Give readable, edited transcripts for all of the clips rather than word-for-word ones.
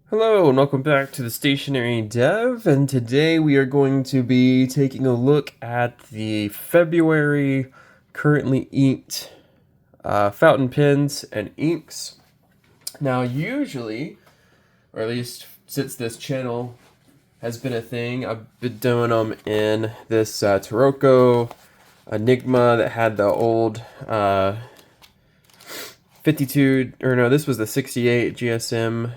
Hello and welcome back to the Stationary Dev, and today we are going to be taking a look at the February currently inked fountain pens and inks. Now usually, or at least since this channel has been a thing, I've been doing them in this Taroko Enigma that had the old 52, or no, this was the 68 GSM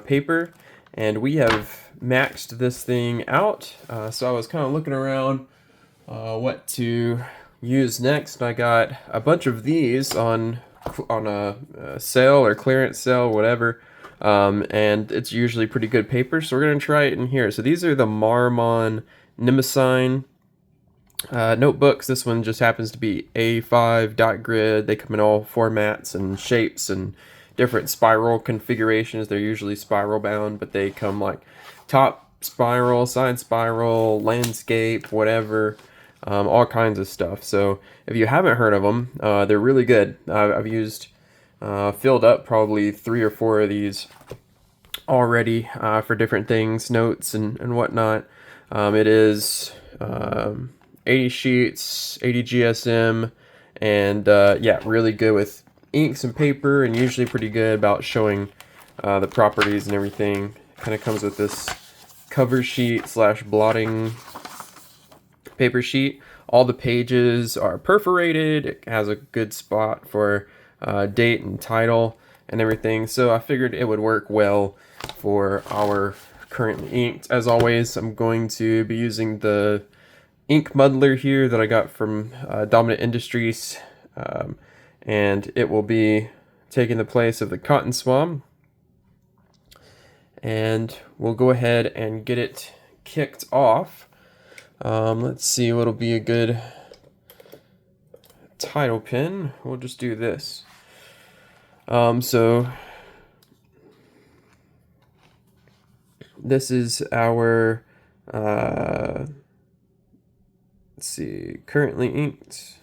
paper, and we have maxed this thing out. So I was kind of looking around what to use next. I got a bunch of these on a sale or clearance sale, whatever. And it's usually pretty good paper, so we're gonna try it in here. So these are the Marmon Nimicine notebooks. This one just happens to be A5 dot grid. They come in all formats and shapes and different spiral configurations. They're usually spiral bound, but they come like top spiral, side spiral, landscape, whatever, all kinds of stuff. So if you haven't heard of them, they're really good. I've used, filled up probably 3 or 4 of these already for different things, notes and whatnot. It is 80 sheets, 80 GSM, and yeah, really good with inks and paper, and usually pretty good about showing the properties and everything. Kind of comes with this cover sheet slash blotting paper sheet. All the pages are perforated. It has a good spot for date and title and everything. So I figured it would work well for our currently inked. As always, I'm going to be using the ink muddler here that I got from Dominant Industries, and it will be taking the place of the cotton swab. And we'll go ahead and get it kicked off. Let's see what'll be a good title pin. We'll just do this. So this is our let's see, currently inked.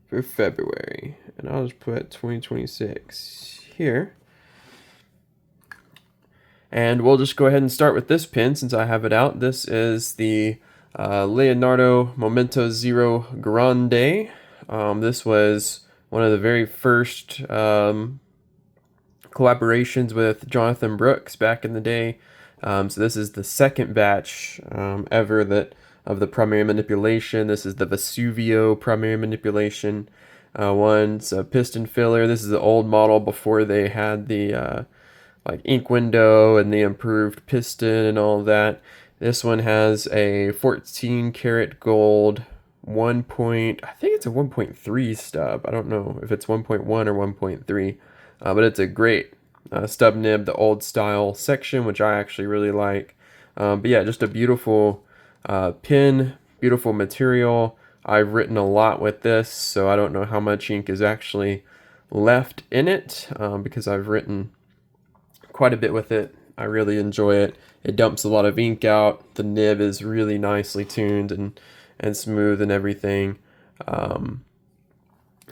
For February, and I'll just put 2026 here. And we'll just go ahead and start with this pin since I have it out. This is the Leonardo Momento Zero Grande. This was one of the very first collaborations with Jonathan Brooks back in the day. So this is the second batch ever that of the primary manipulation. This is the Vesuvio primary manipulation. One's a piston filler. This is the old model before they had the like ink window and the improved piston and all of that. This one has a 14 karat gold 1 point, I think it's a 1.3 stub. I don't know if it's 1.1 or 1.3, but it's a great stub nib, the old style section, which I actually really like. But yeah, just a beautiful pin, beautiful material. I've written a lot with this, so I don't know how much ink is actually left in it, because I've written quite a bit with it. I really enjoy it. It dumps a lot of ink out. The nib is really nicely tuned and smooth and everything.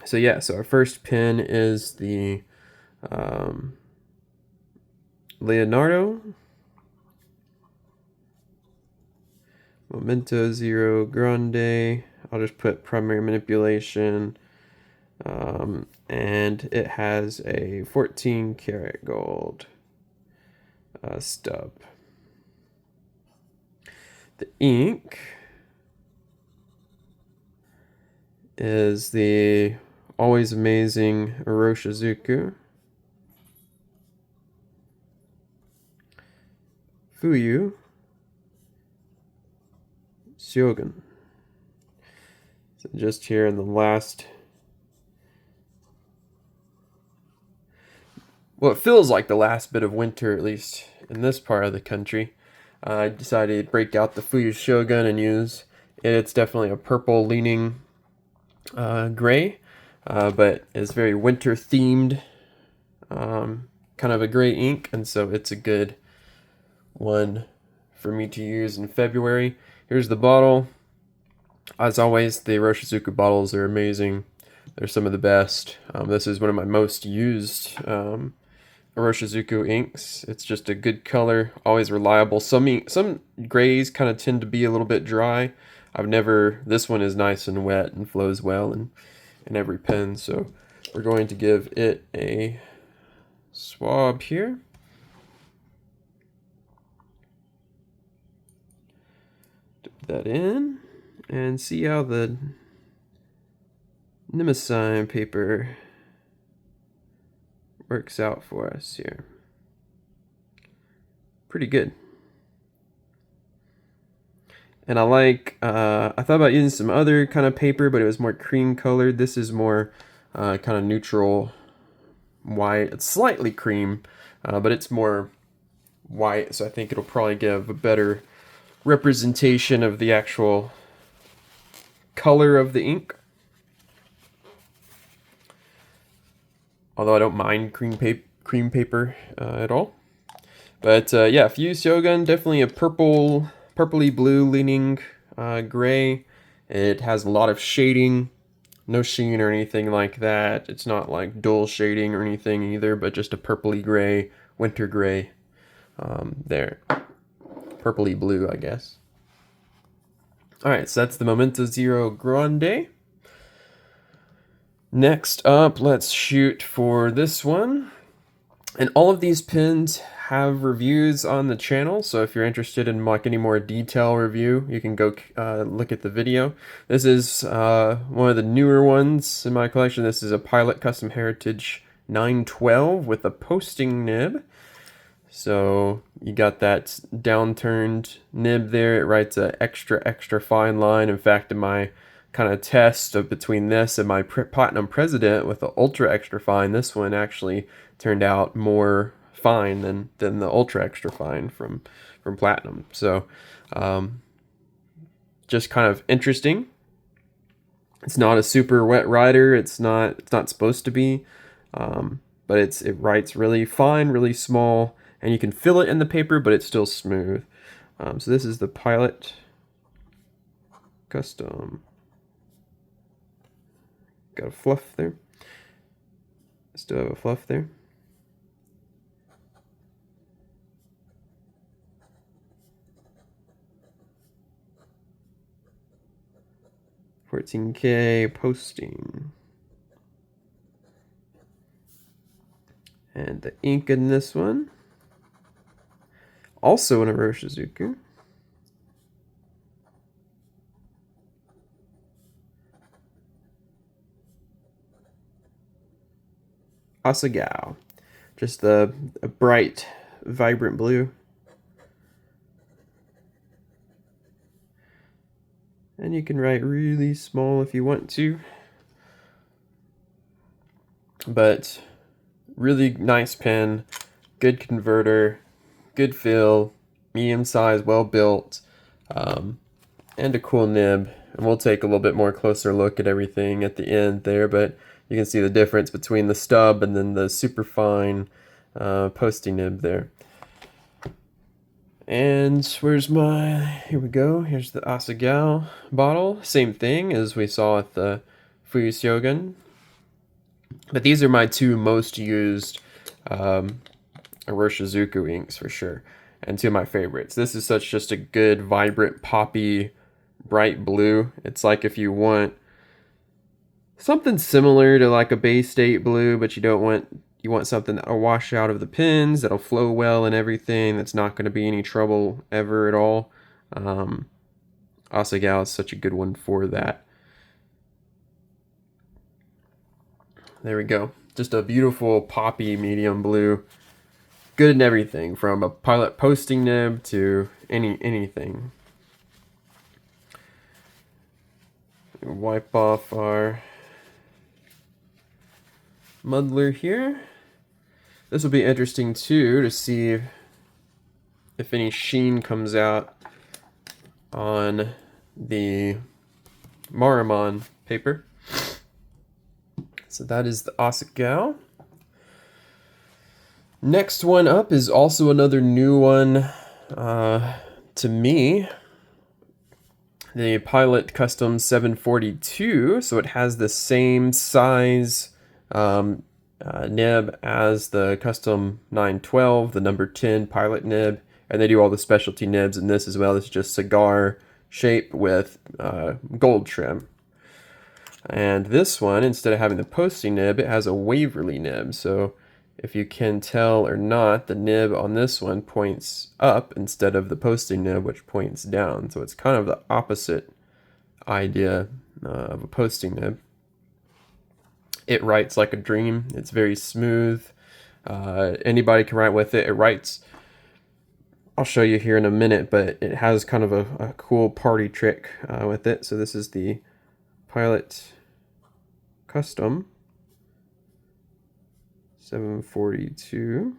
So yeah, so our first pin is the Leonardo Momento Zero Grande. I'll just put primary manipulation, and it has a 14 karat gold stub. The ink is the always amazing Iroshizuku Fuyu-Syogun. So just here in the last, well, it feels like the last bit of winter, at least in this part of the country, I decided to break out the Fuyu-Syogun and use it. It's definitely a purple leaning gray, but it's very winter themed, kind of a gray ink, and so it's a good one for me to use in February. Here's the bottle. As always, the Iroshizuku bottles are amazing. They're some of the best. This is one of my most used Iroshizuku inks. It's just a good color, always reliable. Some grays kind of tend to be a little bit dry. This one is nice and wet and flows well in every pen. So we're going to give it a swab here. Dip that in and see how the Nimacine paper works out for us here. Pretty good. And I thought about using some other kind of paper, but it was more cream colored. This is more kind of neutral white. It's slightly cream, but it's more white, so I think it'll probably give a better representation of the actual color of the ink. Although I don't mind cream paper at all. But yeah, Fuyu-Syogun, definitely a purpley blue leaning gray. It has a lot of shading, no sheen or anything like that. It's not like dull shading or anything either, but just a purpley gray, winter gray there. Purpley blue, I guess. Alright, so that's the Momento Zero Grande. Next up, let's shoot for this one. And all of these pens have reviews on the channel, so if you're interested in like any more detail review, you can go look at the video. This is one of the newer ones in my collection. This is a Pilot Custom Heritage 912 with a posting nib. So you got that downturned nib there. It writes an extra fine line. In fact, in my kind of test of between this and my Platinum President with the ultra extra fine, this one actually turned out more fine than the ultra extra fine from Platinum. So just kind of interesting. It's not a super wet writer. It's not supposed to be, but it writes really fine, really small, and you can feel it in the paper, but it's still smooth. So this is the Pilot Custom. Got a fluff there. Still have a fluff there. $14K posting. And the ink in this one. Also an Iroshizuku. Asa-Gao. Just a bright, vibrant blue. And you can write really small if you want to. But really nice pen, good converter, good feel, medium size, well built, and a cool nib. And we'll take a little bit more closer look at everything at the end there, but you can see the difference between the stub and then the super fine posting nib there. And where's here we go. Here's the Asa-Gao bottle. Same thing as we saw at the Fuyu-Syogun. But these are my two most used Iroshizuku inks for sure. And two of my favorites. This is just a good, vibrant, poppy, bright blue. It's like if you want something similar to like a Bay State blue, but you want something that'll wash out of the pens, that'll flow well and everything, that's not going to be any trouble ever at all. Asa-Gao is such a good one for that. There we go. Just a beautiful poppy medium blue. Good in everything, from a Pilot posting nib to anything. Wipe off our muddler here. This will be interesting too to see if any sheen comes out on the Marimon paper. So that is the Asa-Gao. Next one up is also another new one to to me, the Pilot Custom 742, so it has the same size nib as the Custom 912, the number 10 Pilot nib, and they do all the specialty nibs in this as well. This is just cigar shape with gold trim. And this one, instead of having the posting nib, it has a Waverly nib. So if you can tell or not, the nib on this one points up instead of the posting nib, which points down. So it's kind of the opposite idea of a posting nib. It writes like a dream. It's very smooth. Anybody can write with it. It writes, I'll show you here in a minute, but it has kind of a cool party trick with it. So this is the Pilot Custom 742,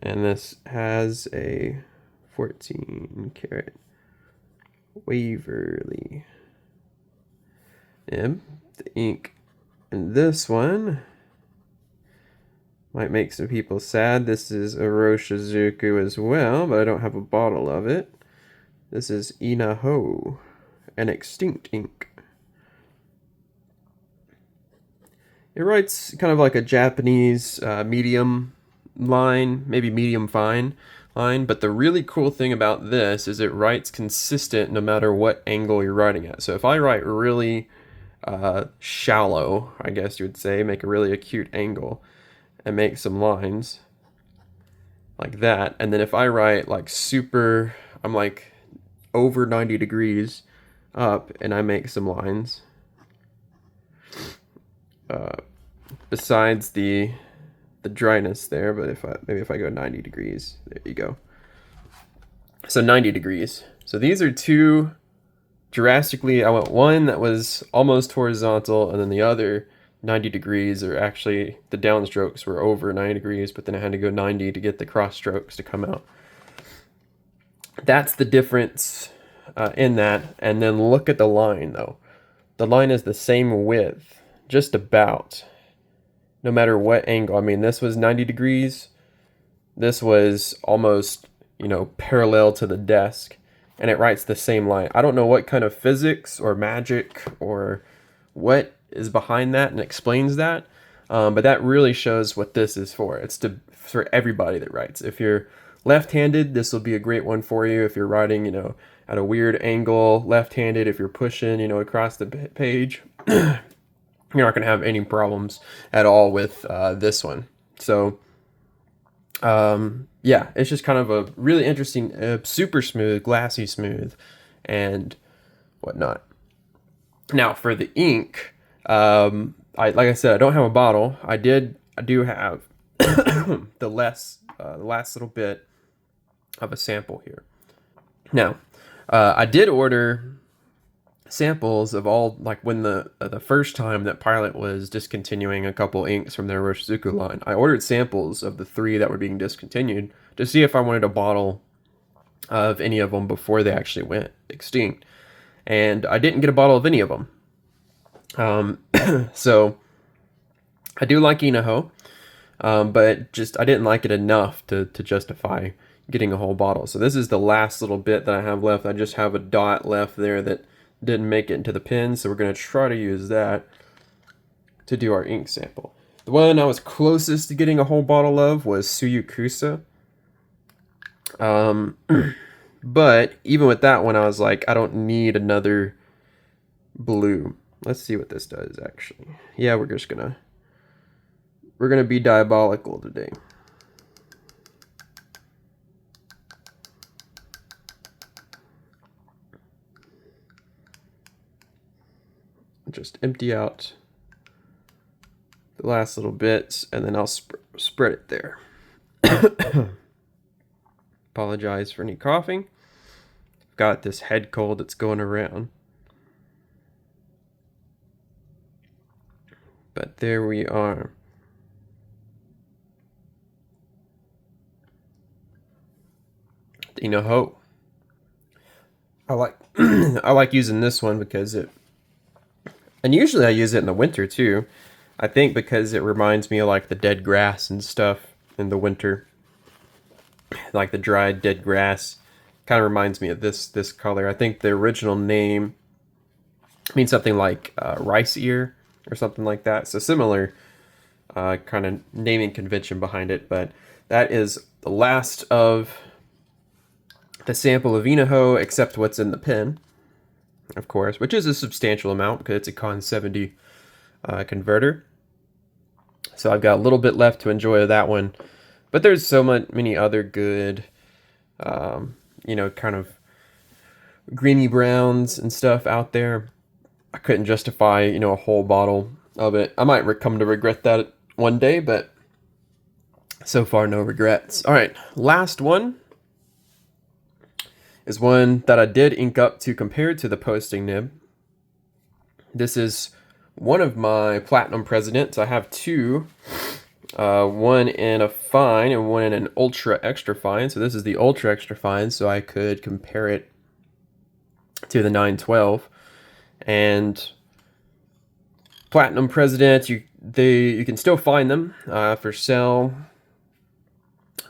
and this has a 14 karat Waverly nib. The ink in this one might make some people sad. This is Iroshizuku as well, but I don't have a bottle of it. This is Inaho, an extinct ink. It writes kind of like a Japanese medium line, maybe medium fine line, but the really cool thing about this is it writes consistent no matter what angle you're writing at. So if I write really shallow, I guess you would say, make a really acute angle and make some lines like that, and then if I write like super, I'm like over 90 degrees up and I make some lines, besides the dryness there, but maybe if I go 90 degrees, there you go. So 90 degrees. So these are two drastically, I went one that was almost horizontal, and then the other 90 degrees, or actually the downstrokes were over 90 degrees, but then I had to go 90 to get the cross strokes to come out. That's the difference in that. And then look at the line though. The line is the same width, just about, no matter what angle. I mean, this was 90 degrees. This was almost, parallel to the desk, and it writes the same line. I don't know what kind of physics or magic or what is behind that and explains that, but that really shows what this is for. It's for everybody that writes. If you're left-handed, this will be a great one for you. If you're writing, at a weird angle, left-handed, if you're pushing, across the page, you're not going to have any problems at all with this one. So, yeah, it's just kind of a really interesting, super smooth, glassy smooth, and whatnot. Now, for the ink, like I said, I don't have a bottle. I do have the last little bit of a sample here. Now, I did order samples of all, like when the first time that Pilot was discontinuing a couple inks from their Iroshizuku line, I ordered samples of the 3 that were being discontinued to see if I wanted a bottle of any of them before they actually went extinct. And I didn't get a bottle of any of them. So I do like Inaho, but just I didn't like it enough to justify getting a whole bottle. So this is the last little bit that I have left. I just have a dot left there that didn't make it into the pen, so we're going to try to use that to do our ink sample. The one I was closest to getting a whole bottle of was Suyu-Kusa. But even with that one, I was like, I don't need another blue. Let's see what this does, actually. Yeah, we're gonna be diabolical today. Just empty out the last little bits, and then I'll spread it there. Apologize for any coughing. I've got this head cold that's going around. But there we are. Inaho. I like I like using this one because and usually I use it in the winter too. I think because it reminds me of like the dead grass and stuff in the winter. Like the dried dead grass Kind of reminds me of this color. I think the original name means something like rice ear or something like that. So similar kind of naming convention behind it. But that is the last of the sample of Inaho, except what's in the pen, of course, which is a substantial amount because it's a Con 70 converter. So I've got a little bit left to enjoy of that one. But there's so many other good, you know, kind of greeny browns and stuff out there. I couldn't justify, you know, a whole bottle of it. I might come to regret that one day, but so far no regrets. All right, last one is one that I did ink up to compare to the posting nib. This is one of my Platinum Presidents. I have two, one in a fine and one in an ultra extra fine. So this is the ultra extra fine, so I could compare it to the 912. And Platinum Presidents, you can still find them for sale,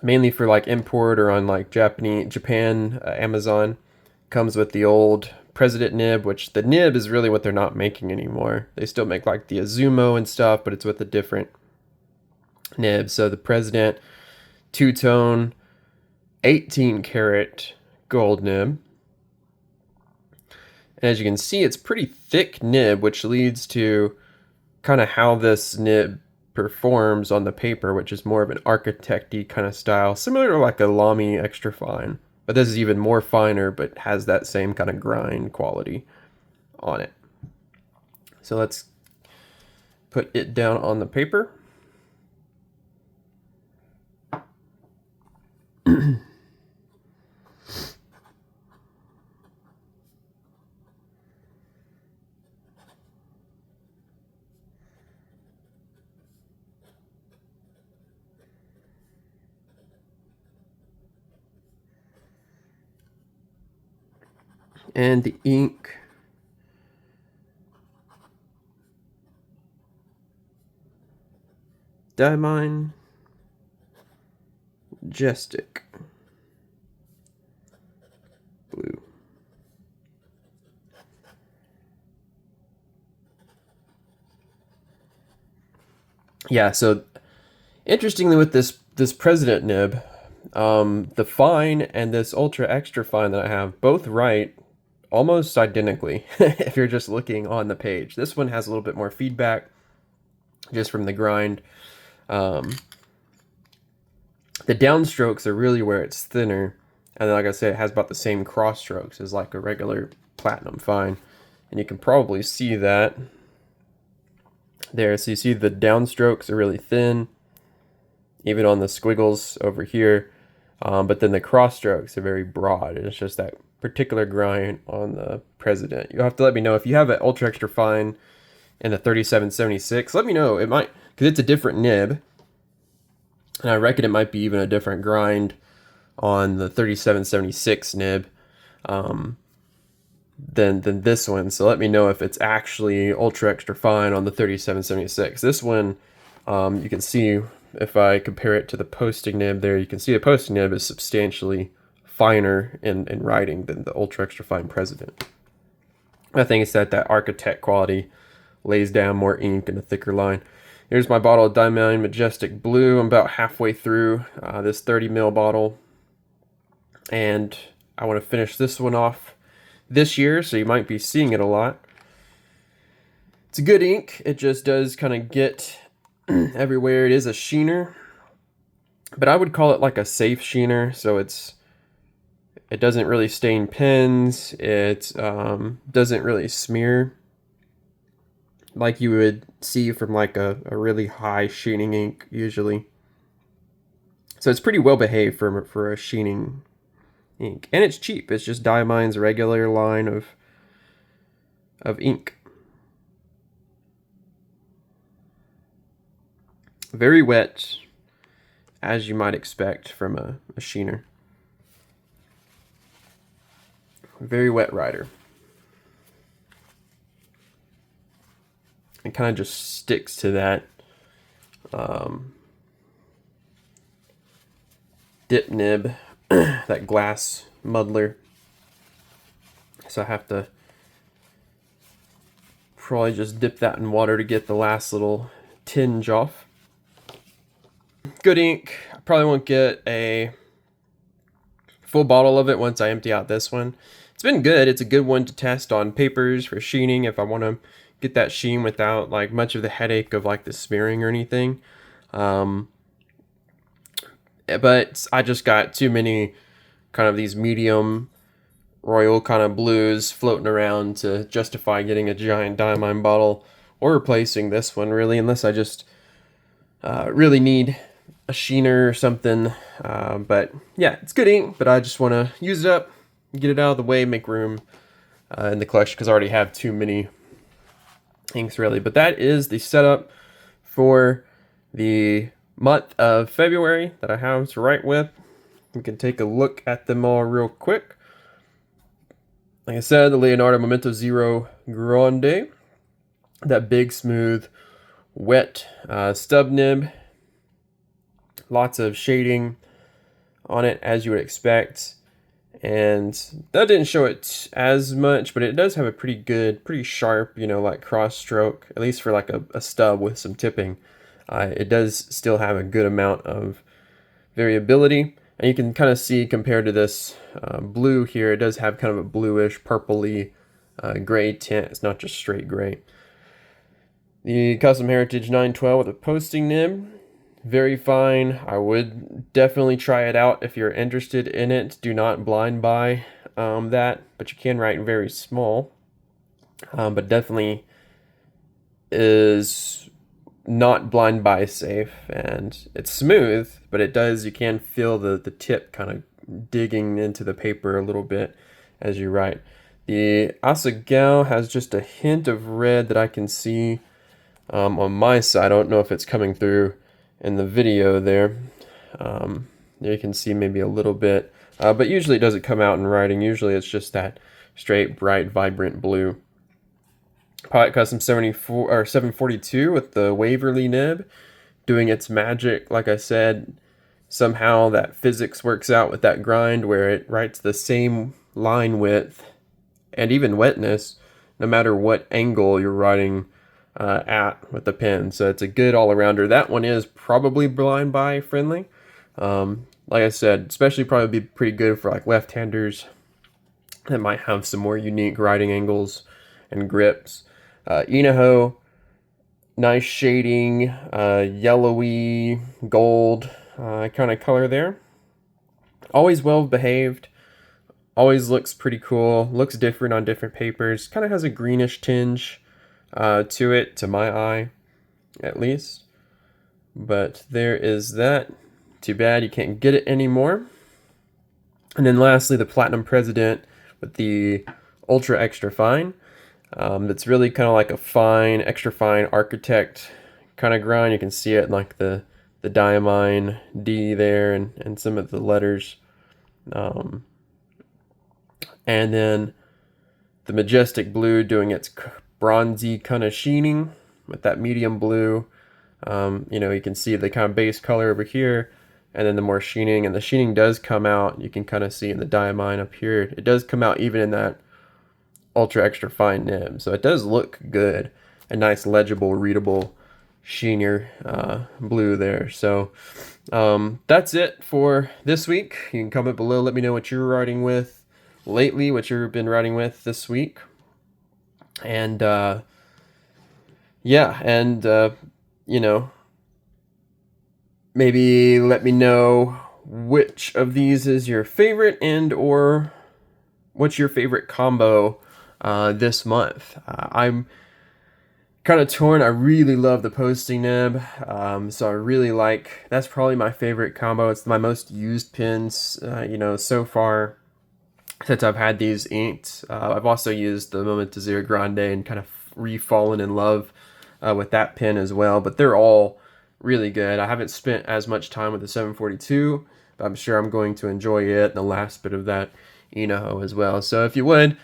mainly for like import or on like Japan Amazon. Comes with the old President nib, which the nib is really what they're not making anymore. They still make like the Azumo and stuff, but it's with a different nib. So the President two-tone 18 karat gold nib. And as you can see, it's pretty thick nib, which leads to kind of how this nib performs on the paper, which is more of an architect-y kind of style, similar to like a Lamy extra fine. But this is even more finer, but has that same kind of grind quality on it. So let's put it down on the paper. And the ink Diamine Majestic blue. Yeah, so interestingly with this President nib, the fine and this ultra extra fine that I have both write almost identically if you're just looking on the page. This one has a little bit more feedback just from the grind. The downstrokes are really where it's thinner, and then, like I said, it has about the same cross strokes as like a regular Platinum fine, and you can probably see that there. So you see the downstrokes are really thin, even on the squiggles over here, but then the cross strokes are very broad. It's just that particular grind on the President. You'll have to let me know if you have an ultra extra fine in the 3776. Let me know. It might, because it's a different nib, and I reckon it might be even a different grind on the 3776 nib than this one. So let me know if it's actually ultra extra fine on the 3776. This one, you can see if I compare it to the posting nib there, you can see the posting nib is substantially finer in writing than the ultra extra fine President. I think it's that architect quality lays down more ink and a thicker line. Here's my bottle of Diamine Majestic Blue. I'm about halfway through this 30 ml bottle, and I want to finish this one off this year, so you might be seeing it a lot. It's a good ink. It just does kind of get everywhere. It is a sheener, but I would call it like a safe sheener. So it doesn't really stain pens. It doesn't really smear like you would see from like a really high sheening ink usually. So it's pretty well behaved for a sheening ink, and it's cheap. It's just Diamine's regular line of ink. Very wet, as you might expect from a sheener. Very wet rider. It kind of just sticks to that dip nib, that glass muddler. So I have to probably just dip that in water to get the last little tinge off. Good ink. I probably won't get a full bottle of it once I empty out this one. It's been good. It's a good one to test on papers for sheening if I want to get that sheen without like much of the headache of like the smearing or anything. But I just got too many kind of these medium royal kind of blues floating around to justify getting a giant Diamine bottle or replacing this one, really, unless I just really need a sheener or something. But yeah, it's good ink, but I just want to use it up, get it out of the way, make room in the collection because I already have too many inks, really. But that is the setup for the month of February that I have to write with. We can take a look at them all real quick. Like I said, the Leonardo Momento Zero Grande, that big, smooth, wet stub nib. Lots of shading on it, as you would expect. And that didn't show it as much, but it does have a pretty good, pretty sharp, you know, like cross stroke, at least for like a stub with some tipping. It does still have a good amount of variability. And you can kind of see compared to this blue here, it does have kind of a bluish, purpley, gray tint. It's not just straight gray. The Custom Heritage 912 with a posting nib. Very fine. I would definitely try it out if you're interested in it. Do not blind buy that, but you can write very small. But definitely is not blind buy safe, and it's smooth, but it does, you can feel the tip kind of digging into the paper a little bit as you write. The Asa-Gao has just a hint of red that I can see on my side. I don't know if it's coming through in the video there. You can see maybe a little bit, but usually it doesn't come out in writing. Usually it's just that straight, bright, vibrant blue. Pilot Custom 74 or 742 with the Waverly nib doing its magic. Like I said, somehow that physics works out with that grind where it writes the same line width and even wetness no matter what angle you're writing at with the pen. So it's a good all-arounder. That one is probably blind buy friendly. Like I said, especially probably be pretty good for like left-handers that might have some more unique writing angles and grips. Inaho, nice shading, yellowy gold kind of color there. Always well behaved, always looks pretty cool, looks different on different papers, kind of has a greenish tinge to it, to my eye at least. But there is that. Too bad you can't get it anymore. And then lastly, the Platinum President with the Ultra Extra Fine. That's really kind of like a fine, extra fine architect kind of grind. You can see it in like the Diamine D there and some of the letters. And then the Majestic Blue doing its bronzy kind of sheening with that medium blue. You know, you can see the kind of base color over here and then the more sheening. And the sheening does come out. You can kind of see in the Diamine up here. It does come out even in that Ultra Extra Fine nib, so it does look good. A nice legible, readable sheenier blue there. So that's it for this week. You can comment below, let me know what you're writing with lately, what you've been writing with this week. And yeah, and you know, maybe let me know which of these is your favorite, and or what's your favorite combo this month. I'm kind of torn. I really love the posting nib, so I really like, that's probably my favorite combo. It's my most used pins, you know, so far since I've had these inked. I've also used the Momento Zero Grande and kind of re-fallen in love with that pin as well, but they're all really good. I haven't spent as much time with the 742, but I'm sure I'm going to enjoy it and the last bit of that Inaho as well. So if you would,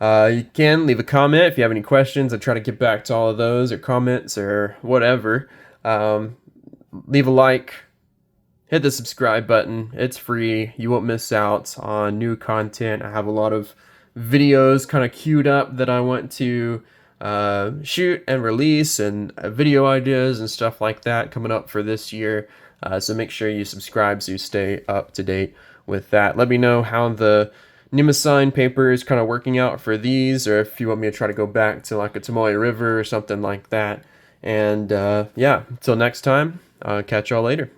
you can leave a comment if you have any questions. I try to get back to all of those, or comments, or whatever. Leave a like, hit the subscribe button. It's free. You won't miss out on new content. I have a lot of videos kind of queued up that I want to shoot and release, and video ideas and stuff like that coming up for this year. So make sure you subscribe so you stay up to date with that. Let me know how the Nimasign paper is kind of working out for these, or if you want me to try to go back to like a Tamale River or something like that. And yeah, until next time, catch y'all later.